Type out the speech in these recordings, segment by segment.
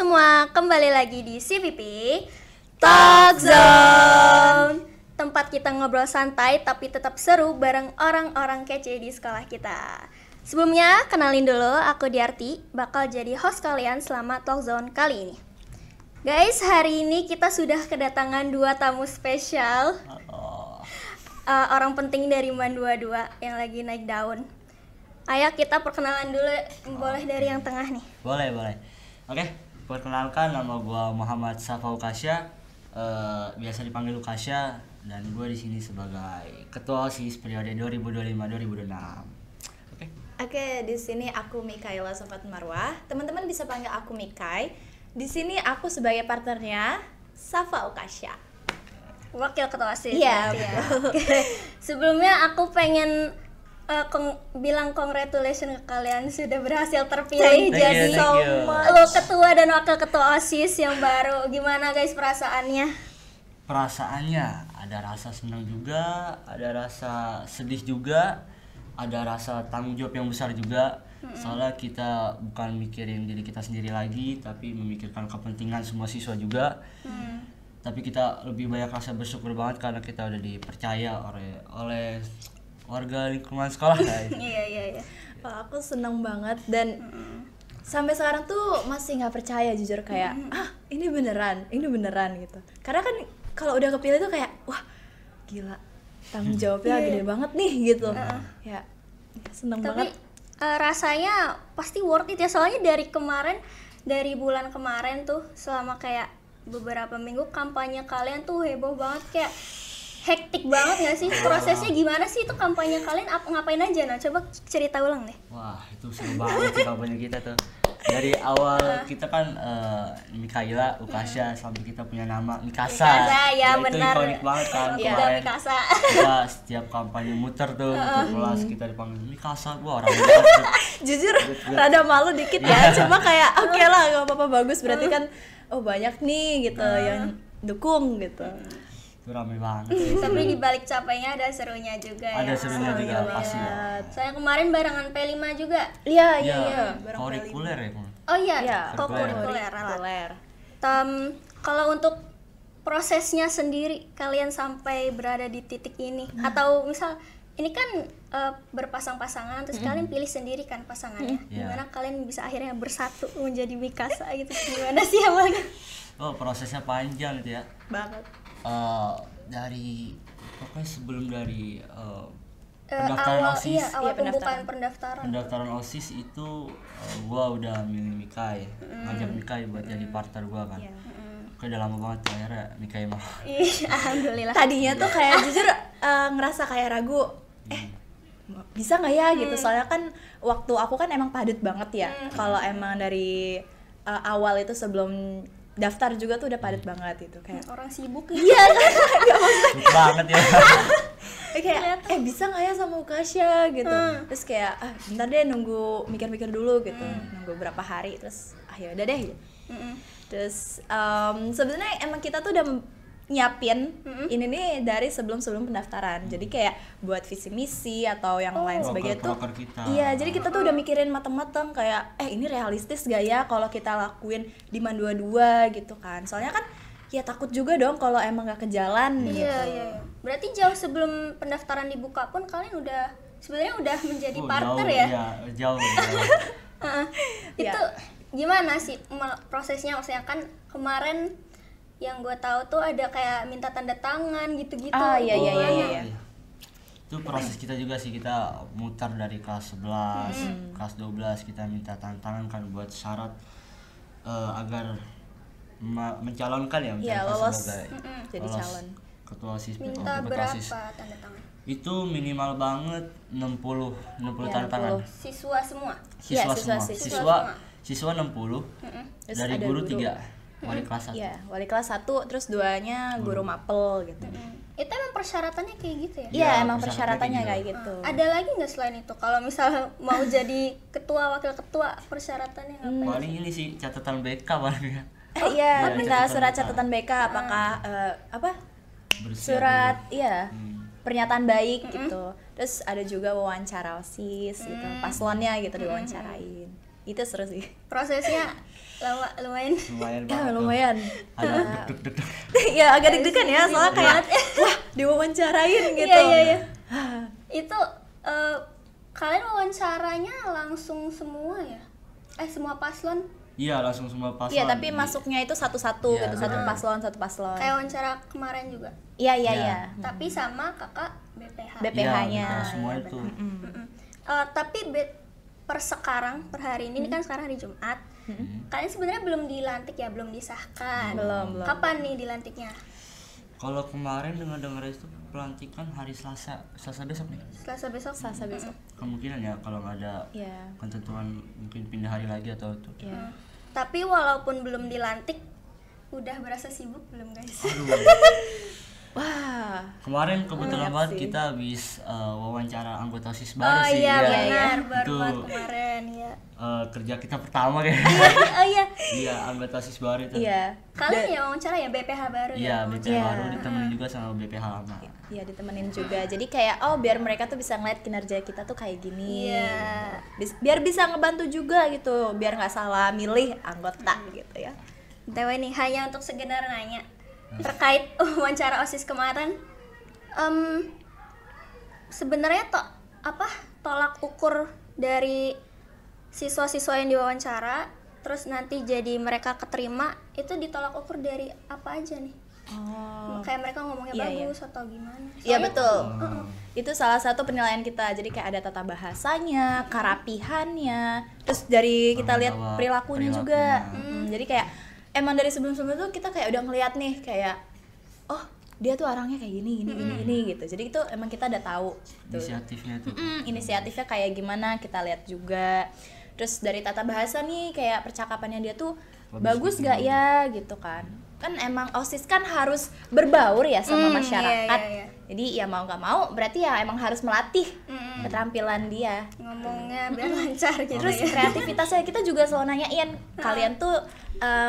semua, kembali lagi di CPP Talk Zone, tempat kita ngobrol santai tapi tetap seru bareng orang-orang kece di sekolah kita. Sebelumnya, kenalin dulu, aku Diarti, bakal jadi host kalian selama Talk Zone kali ini. Guys, hari ini kita sudah kedatangan 2 tamu spesial, orang penting dari MAN 22 yang lagi naik daun. Ayo kita perkenalan dulu, boleh dari yang tengah nih. Boleh. Oke, perkenalkan, nama gue Muhammad Safa Ukasya, biasa dipanggil Ukasya, dan gue di sini sebagai Ketua OSIS periode 2025-2026. Oke, di sini aku Mikaela Sofat Marwah. Teman-teman bisa panggil aku Mikai. Di sini aku sebagai partnernya Safa Ukasya. Wakil ketua OSIS. Iya. Sebelumnya aku pengen bilang congratulations ke kalian sudah berhasil terpilih Thank jadi you. lo ketua dan wakil ketua OSIS yang baru. Gimana guys perasaannya? Perasaannya ada rasa senang juga, ada rasa sedih juga, ada rasa tanggung jawab yang besar juga. Soalnya kita bukan mikirin diri kita sendiri lagi, tapi memikirkan kepentingan semua siswa juga. Tapi kita lebih banyak rasa bersyukur banget karena kita udah dipercaya oleh warga lingkungan sekolah guys. Iya. Aku seneng banget dan sampai sekarang tuh masih nggak percaya jujur kayak ini beneran gitu. Karena kan kalau udah kepilih tuh kayak wah gila tanggung jawabnya gede banget nih gitu. Ya seneng banget. Rasanya pasti worth it ya, soalnya dari bulan kemarin tuh selama kayak beberapa minggu kampanye kalian tuh heboh banget, kayak hektik banget gak sih? Prosesnya gimana sih itu kampanye kalian? Ngapain aja? Nah coba cerita ulang deh. Wah, itu seru banget sih kampanye kita tuh. Dari awal kita kan Mikaela, Ukasya, sampai kita punya nama Mikasa. Ya itu benar. ikonik banget kan kemarin. Kita setiap kampanye muter tuh ke kelas kita dipanggil Mikasa. Wah, orang Jujur rada malu dikit ya. Cuma kayak oke lah gak apa-apa, bagus berarti kan banyak nih gitu yang dukung gitu. itu rame banget sih. Tapi di balik capeknya ada serunya juga Ada ya. serunya juga pasti. Saya kemarin barengan P5 juga. Iya. Kurikuler ya. Oh iya, Iya, kurikuler. Kurikuler. Kalau untuk prosesnya sendiri kalian sampai berada di titik ini atau misal ini kan berpasang-pasangan terus kalian pilih sendiri kan pasangannya. Gimana kalian bisa akhirnya bersatu menjadi Mikasa gitu? Gimana sih awalnya? Oh, prosesnya panjang itu ya. Banget. Dari pokoknya sebelum dari Awal OSIS, awal pembukaan pendaftaran. pendaftaran OSIS itu gua udah milih Mikai, ngajak Mikai buat jadi partner gua kan. Oke, udah lama banget tuh, akhirnya Mikai mau. Alhamdulillah. Tadinya tuh kayak jujur ngerasa kayak ragu, bisa nggak ya gitu, soalnya kan waktu aku kan emang padat banget ya. Kalau emang dari awal itu sebelum daftar juga tuh udah padat banget itu kayak Orang sibuk. iya Sibuk banget ya. kayak bisa nggak ya sama Ukasya gitu. Terus kayak bentar deh nunggu mikir-mikir dulu gitu, nunggu berapa hari terus ya udah deh gitu. Terus sebenarnya emang kita tuh udah nyiapin ini nih dari sebelum pendaftaran, jadi kayak buat visi misi atau yang lain sebagainya tuh iya, jadi kita tuh udah mikirin mateng-mateng kayak ini realistis gak ya kalau kita lakuin di MAN 22 gitu kan, soalnya kan ya takut juga dong kalau emang gak ke jalan gitu. Iya. Berarti jauh sebelum pendaftaran dibuka pun kalian udah sebenarnya udah menjadi partner jauh, ya? Iya, jauh. Itu gimana sih prosesnya? Maksudnya kan kemarin yang gue tahu tuh ada kayak minta tanda tangan gitu-gitu. Iya. Itu proses kita juga sih, kita muter dari kelas 11, kelas 12 kita minta tanda tangan kan buat syarat agar mencalonkan ya, lolos sebagai jadi calon ketua OSIS. Minta berapa tanda tangan? Itu minimal banget 60 tanda tangan. Siswa semua. Siswa 60. Dari guru 3. Wali kelas 1. Iya, wali kelas 1 terus 2-nya guru mapel gitu. Itu emang persyaratannya kayak gitu ya? Iya, emang persyaratannya kayak gitu. Ada lagi nggak selain itu? Kalau misal mau jadi ketua, wakil ketua, persyaratannya ngapain? Paling ini sih catatan BK paling ya. Iya, minta surat catatan BK apakah surat pernyataan baik gitu. Terus ada juga wawancara OSIS gitu. Paslonnya gitu diwawancarain. Itu seru sih. Prosesnya lumayan. Lumayan Ya banget tuh. lumayan. Ada deg-deg. Ya agak deg-degan ya, soalnya kayak wah diwawancarain gitu. Iya. Itu kalian wawancaranya langsung semua ya? Semua paslon? Iya, langsung semua paslon. Iya, tapi masuknya itu satu-satu Iya, gitu, satu benar. paslon. Kayak wawancara kemarin juga. Iya. Tapi sama kakak BPH. BPH-nya. Iya, semua itu. Tapi per sekarang, per hari ini kan sekarang hari Jumat. Kalian sebenarnya belum dilantik ya, belum disahkan. Belum. Kapan nih dilantiknya? Kalau kemarin dengar itu pelantikan hari Selasa besok nih. Selasa besok. Kemungkinan ya kalau nggak ada Iya. ketentuan mungkin pindah hari lagi atau itu. Iya. Tapi walaupun belum dilantik, udah berasa sibuk belum guys? Wah. Kemarin kebetulan banget sih. kita habis wawancara anggota OSIS baru Oh sih. iya ya. benar, baru Itu banget kemarin ya. kerja kita pertama kayak. Oh iya, Iya, anggota OSIS baru itu. Iya. kalian ya wawancara ya BPH baru Iya, ya? BPH Iya. baru ditemenin juga sama BPH lama. Iya ditemenin juga. Jadi kayak biar mereka tuh bisa ngeliat kinerja kita tuh kayak gini. Iya. Biar bisa ngebantu juga gitu. Biar nggak salah milih anggota gitu ya. BTW nih, hanya untuk sekedar nanya terkait wawancara OSIS kemarin, sebenarnya tolak ukur dari siswa-siswa yang diwawancara terus nanti jadi mereka keterima itu ditolak ukur dari apa aja nih? Kayak mereka ngomongnya Iya, bagus atau gimana? Iya Soalnya- betul. Itu salah satu penilaian kita. Jadi kayak ada tata bahasanya, kerapihannya, terus dari kita lihat Tanggung jawab, perilakunya juga. Jadi kayak emang dari sebelum-sebelumnya tuh kita kayak udah ngeliat nih kayak oh dia tuh orangnya kayak gini gitu. Jadi itu emang kita udah tahu. Tuh. Inisiatifnya itu. Inisiatifnya kayak gimana kita lihat juga. Terus dari tata bahasa nih kayak percakapannya dia tuh bagus gak ya gitu kan. Kan emang OSIS kan harus berbaur ya sama masyarakat. iya. Jadi ya mau nggak mau berarti ya emang harus melatih keterampilan dia. ngomongnya biar lancar gitu Terus ya. kreativitasnya kita juga selalu nanyain kalian tuh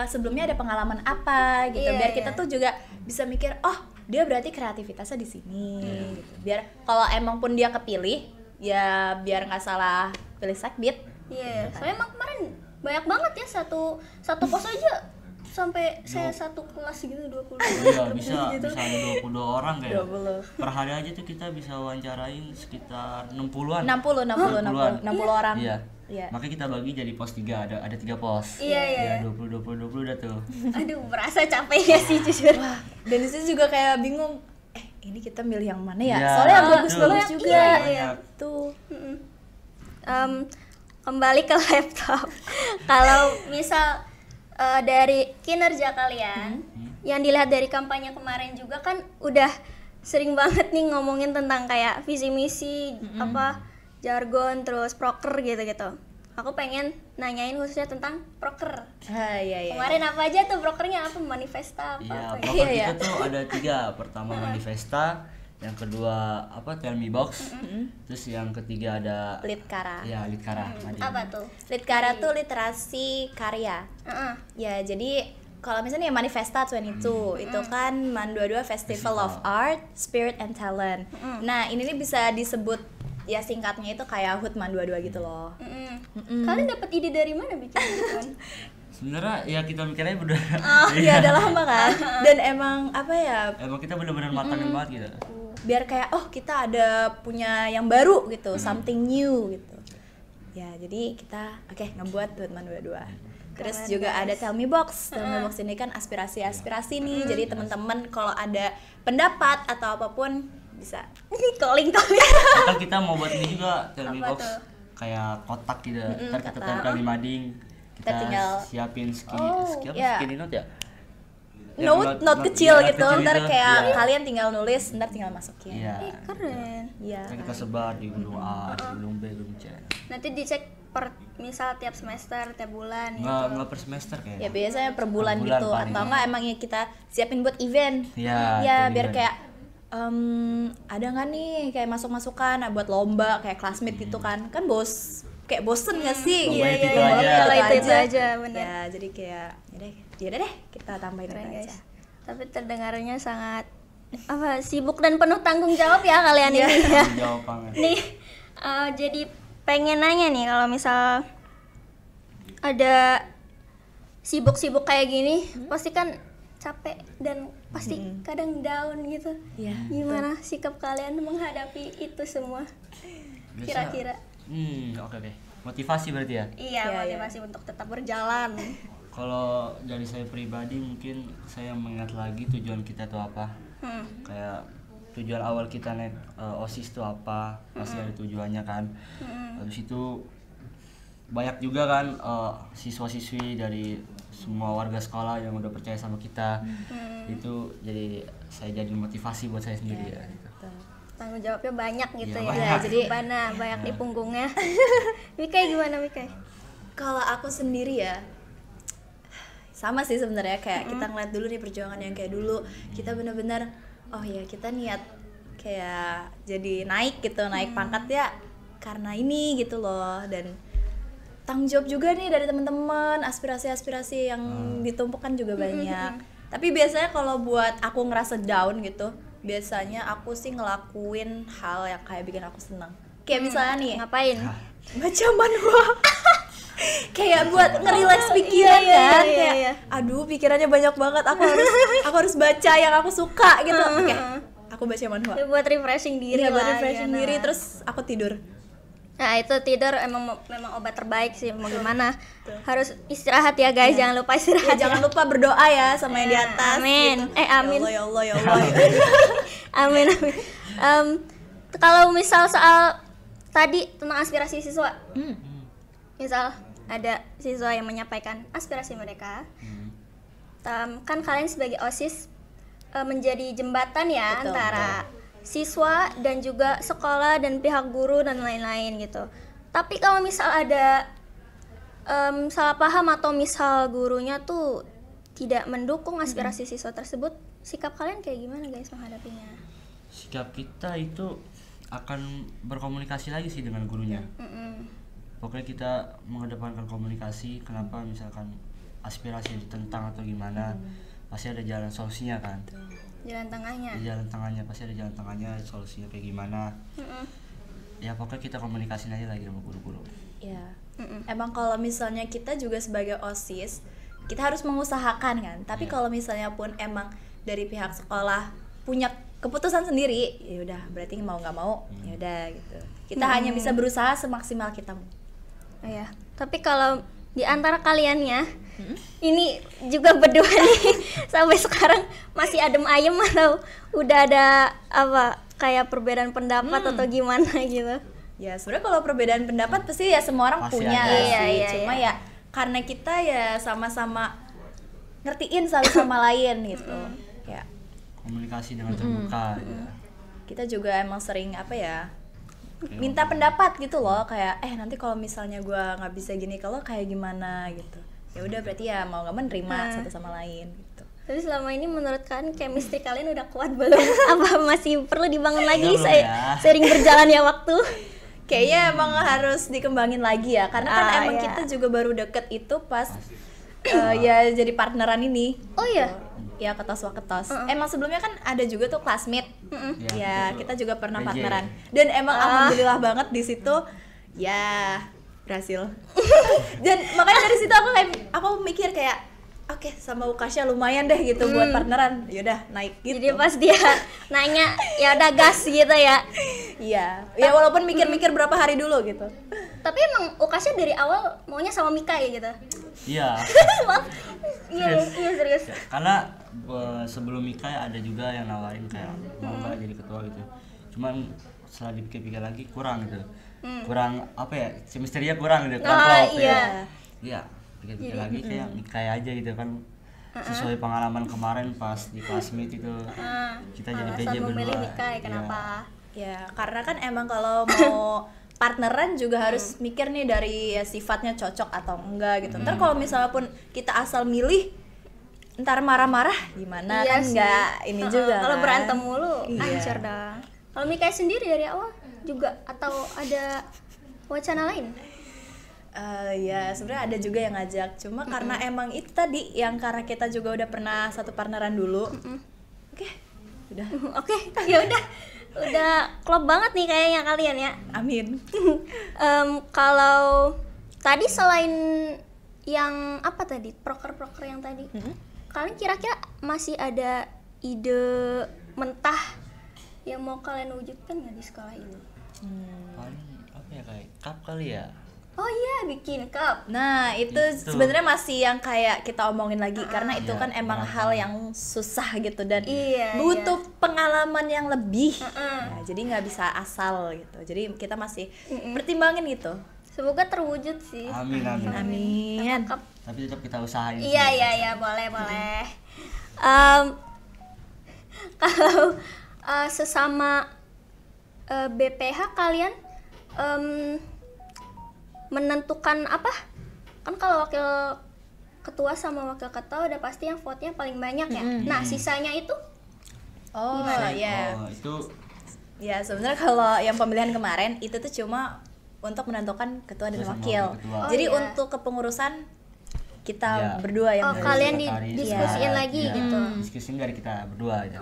sebelumnya ada pengalaman apa gitu. Iya, Biar kita iya. tuh juga bisa mikir oh dia berarti kreativitasnya di sini. Gitu. Biar kalau emang pun dia kepilih ya biar nggak salah pilih sekbid. Iya, soalnya emang kemarin banyak banget ya satu pos aja sampai saya satu kelas gitu 20 Iya, lebih bisa gitu. ada 22 orang kayak. 20. Per hari aja tuh kita bisa wawancarain sekitar 60-an. 60 orang. Iya. Iya. Makanya kita bagi jadi pos 3, ada 3 pos. Iya. Ya 20 udah tuh. Aduh, berasa capek ya sih jujur. Wah, dan disitu juga kayak bingung ini kita milih yang mana ya? Iya, Soalnya yang betul. bagus-bagus juga. Iya. Tuh. Kembali ke laptop. Kalau misal dari kinerja kalian yang dilihat dari kampanye kemarin juga kan udah sering banget nih ngomongin tentang kayak visi misi apa jargon terus proker gitu-gitu. Aku pengen nanyain khususnya tentang proker. Iya. Kemarin apa aja tuh prokernya, apa manifesta apa? Iya, apa ya? pokoknya Iya. kita tuh ada 3. Pertama manifesta, yang kedua Tell Me Box, terus yang ketiga ada Litkara. ya Litkara. Apa tuh? Litkara tuh literasi karya. Heeh. Ya, jadi kalau misalnya Manifesta 22 itu kan MAN 22 Festival of Art, Spirit and Talent. Nah, ini nih bisa disebut ya singkatnya itu kayak HUT MAN 22 gitu loh. Kalian dapat ide dari mana bikin gitu? Sebenarnya ya kita mikirnya udah Iya, udah lama kan. Dan emang apa ya? emang kita benar-benar matangin banget gitu. Biar kayak kita ada punya yang baru gitu, something new gitu. Ya, jadi kita ngebuat HUT MAN 22. Terus Keren, juga guys. ada Tell Me Box. Tell Me Box ini kan aspirasi-aspirasi nih. Jadi teman-teman kalau ada pendapat atau apapun bisa. calling. Kan kita mau buat ini juga Tell Me Apa Box tuh? kayak kotak gitu. Ntar kita kotak. tempel di mading. Kita tinggal- siapin Oh, iya. skinny note ya. Note kecil iya, gitu. kecil Ntar gitu. kayak Iya. kalian tinggal nulis, ntar tinggal masukin. Iya. Keren. Iya. Kan kita sebar di gedung A, di gedung B, gedung C. Nanti dicek per misal tiap semester, tiap bulan gitu. Nggak per semester kayaknya. Ya biasanya per bulan Per bulan gitu paling. atau enggak emang ya kita siapin buat event. Iya, Ya itu biar event. kayak ada nggak nih kayak masuk-masukan buat lomba kayak classmate gitu kan kayak bosen nggak sih Lomba itu Lomba aja. Kalau itu aja, bener. ya jadi kayak yaudah deh kita tambahin Keren, itu guys. aja. Tapi terdengarnya sangat sibuk dan penuh tanggung jawab ya kalian ini ya. Jawab banget. Nih jadi pengen nanya nih kalau misal ada sibuk-sibuk kayak gini, pasti kan capek dan pasti kadang down gitu. Iya, Gimana sikap kalian menghadapi itu semua? Kira-kira? Oke. Motivasi berarti ya? Iya, motivasi untuk tetap berjalan. Kalau dari saya pribadi mungkin saya mengingat lagi tujuan kita tuh apa. Kayak tujuan awal kita naik OSIS tuh apa, pasti ada tujuannya kan. Habis itu banyak juga kan siswa-siswi dari semua warga sekolah yang udah percaya sama kita. Itu jadi saya jadi motivasi buat saya sendiri ya gitu. Tanggung jawabnya banyak gitu Iya, ya. banyak. Jadi banyak di punggungnya. Mikai gimana Mikai? Kalau aku sendiri ya sama sih sebenarnya, kayak kita ngeliat dulu nih perjuangan yang kayak dulu kita bener-bener oh ya kita niat kayak jadi naik gitu, naik pangkat ya karena ini gitu loh, dan tanggung jawab juga nih dari teman-teman, aspirasi-aspirasi yang ditumpukkan juga banyak. Tapi biasanya kalau buat aku ngerasa down gitu, biasanya aku sih ngelakuin hal yang kayak bikin aku senang. Kayak misalnya nih, Ngapain? baca manhwa. Kayak buat ngerileks pikiran kan, kayak aduh pikirannya banyak banget, aku harus baca yang aku suka gitu. Oke, aku baca manhwa. Ya, buat refreshing diri Iya, buat lah. refreshing gimana? diri, terus aku tidur. Nah itu tidur memang obat terbaik sih, mau gimana. Harus istirahat ya guys, jangan lupa Ya, istirahat. jangan lupa berdoa ya sama yang di atas. Amin. Gitu. Amin. Ya Allah, ya Allah, ya Allah. Amin. Kalau misal soal tadi tentang aspirasi siswa, misal ada siswa yang menyampaikan aspirasi mereka, kan kalian sebagai OSIS menjadi jembatan ya Betul, antara siswa dan juga sekolah dan pihak guru dan lain-lain gitu. Tapi kalau misal ada salah paham atau misal gurunya tuh tidak mendukung aspirasi siswa tersebut, sikap kalian kayak gimana guys menghadapinya? Sikap kita itu akan berkomunikasi lagi sih dengan gurunya. Pokoknya kita mengedepankan komunikasi. Kenapa misalkan aspirasi ditentang atau gimana, pasti ada jalan solusinya kan. Jalan tengahnya. Di jalan tengahnya pasti ada jalan tengahnya, solusinya kayak gimana. Ya pokoknya kita komunikasi aja lagi sama guru-guru. Ya. Emang kalau misalnya kita juga sebagai OSIS, kita harus mengusahakan kan. Tapi kalau misalnya pun emang dari pihak sekolah punya keputusan sendiri, ya udah berarti mau nggak mau, ya udah gitu. Kita hanya bisa berusaha semaksimal kita. Oh ya, tapi kalau di antara kaliannya ini juga berdua nih sampai sekarang masih adem ayem atau udah ada apa kayak perbedaan pendapat atau gimana gitu? Ya sebenarnya kalau perbedaan pendapat pasti ya semua orang Pasti punya ada. lah Iya, sih. iya, Cuma iya. ya karena kita ya sama-sama ngertiin satu sama lain gitu. Ya Komunikasi dengan terbuka ya. kita juga emang sering apa ya, minta pendapat gitu loh, kayak nanti kalau misalnya gua nggak bisa gini, kalau kayak gimana gitu. Ya udah berarti ya mau nggak mau nerima satu sama lain gitu. Tapi selama ini menurut kalian chemistry kalian udah kuat belum? Apa masih perlu dibangun lagi Belum ya. sering berjalan ya waktu? Kayaknya emang harus dikembangin lagi ya, karena kan emang iya. kita juga baru deket itu pas ya jadi partneran ini. Oh iya. Ya ketos waketos. Emang sebelumnya kan ada juga tuh classmate. Ya, Ya betul. kita juga pernah PJ. partneran. Dan emang alhamdulillah banget di situ ya berhasil. Dan makanya dari situ aku mikir kayak oke, sama Ukasha lumayan deh gitu buat partneran. Yaudah naik gitu. Jadi pas dia nanya ya udah gas gitu ya. Iya. Ya walaupun mikir-mikir berapa hari dulu gitu. Tapi emang Ukasha dari awal maunya sama Mika ya gitu. Iya. Iya serius. Ya, karena sebelum Mika ada juga yang nawarin kayak mau nggak jadi ketua gitu. Cuman setelah dipikir-pikir lagi kurang gitu. Kurang apa ya? Chemistry-nya kurang gitu. Kurang klop, iya. ya. Iya, pikir-pikir lagi kayak Mika aja gitu kan. Sesuai pengalaman kemarin pas di classmate itu. Kita jadi PJ Alasan berdua. memilih Mika ya, Iya. kenapa? Ya karena kan emang kalau mau partneran juga harus mikir nih dari ya, sifatnya cocok atau enggak gitu. Ntar kalau misalnya pun kita asal milih ntar marah-marah gimana Iya kan sih. enggak ini juga Kalau kan. berantem mulu Iya. hancur dah. Kalau Mika sendiri dari awal juga atau ada wacana lain? Ya sebenarnya ada juga yang ngajak, cuma karena emang itu tadi yang karena kita juga udah pernah satu partneran dulu. Oke, udah. Oke, ya udah klop banget nih kayaknya kalian ya. Amin. Kalau tadi selain yang apa tadi? Proker-proker yang tadi. Kalian kira-kira masih ada ide mentah yang mau kalian wujudkan nggak di sekolah ini? Paling apa ya, kayak cup kali ya. Oh iya, bikin cup. Nah, itu sebenarnya masih yang kayak kita omongin lagi karena itu Iya, kan emang benar hal banget. yang susah gitu dan Iya, butuh pengalaman yang lebih. Nah, jadi nggak bisa asal gitu. Jadi kita masih pertimbangin gitu. Semoga terwujud sih. Amin amin. Amin. Cup. Tapi tetap kita usahain. Iya sih. iya boleh. Kalau sesama BPH kalian menentukan apa? Kan kalau wakil ketua sama wakil ketua udah pasti yang vote-nya paling banyak ya. Nah, sisanya itu Oh, ya. Oh, itu Ya, sebenarnya kalau yang pemilihan kemarin itu tuh cuma untuk menentukan ketua dan Ketua sama wakil. wakil ketua. Jadi Oh, iya. untuk kepengurusan kita Iya. berdua yang kalian Sekretaris, didiskusiin ya, lagi iya. gitu. Diskusiin dari kita berdua aja.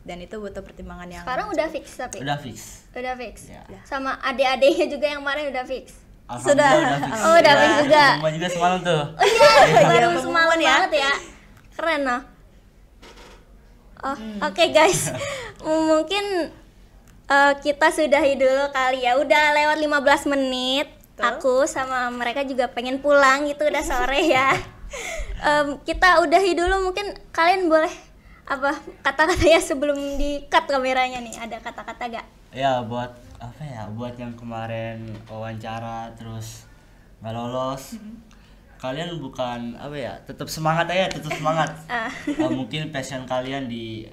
dan itu butuh pertimbangan yang Sekarang udah fix tapi. Udah fix. Udah fix. Ya. Sama adik-adiknya juga yang kemarin udah fix. Alhamdulillah Sudah. udah fix. Oh, udah fix juga. Rumah juga semalam tuh. Baru pengumuman semalam ya. banget ya. Keren loh. Oh, oke guys. Mungkin kita sudahi dulu kali ya. Udah lewat 15 menit. Betul. Aku sama mereka juga pengen pulang gitu, udah sore ya. Kita udahi dulu, mungkin kalian boleh apa kata-katanya sebelum di-cut kameranya nih. Ada kata-kata gak? Ya buat apa ya, buat yang kemarin wawancara terus nggak lolos, kalian bukan apa ya, tetap semangat aja, tetap semangat. Mungkin passion kalian di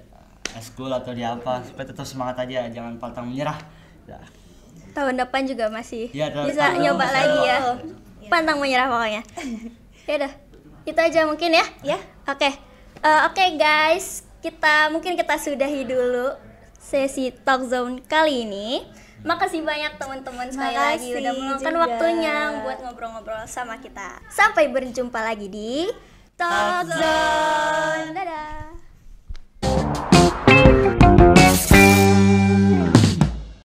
school atau di apa, supaya tetap semangat aja, jangan pantang menyerah ya. Tahun depan juga masih Ya, bisa tahun nyoba depan lagi bisa. ya. Pantang menyerah pokoknya. Ya udah, itu aja mungkin ya. Ya. Oke, guys, mungkin kita sudahi dulu sesi Talk Zone kali ini. Makasih banyak teman-teman sekali lagi Makasih udah meluangkan juga. waktunya buat ngobrol-ngobrol sama kita. Sampai berjumpa lagi di Talk Zone.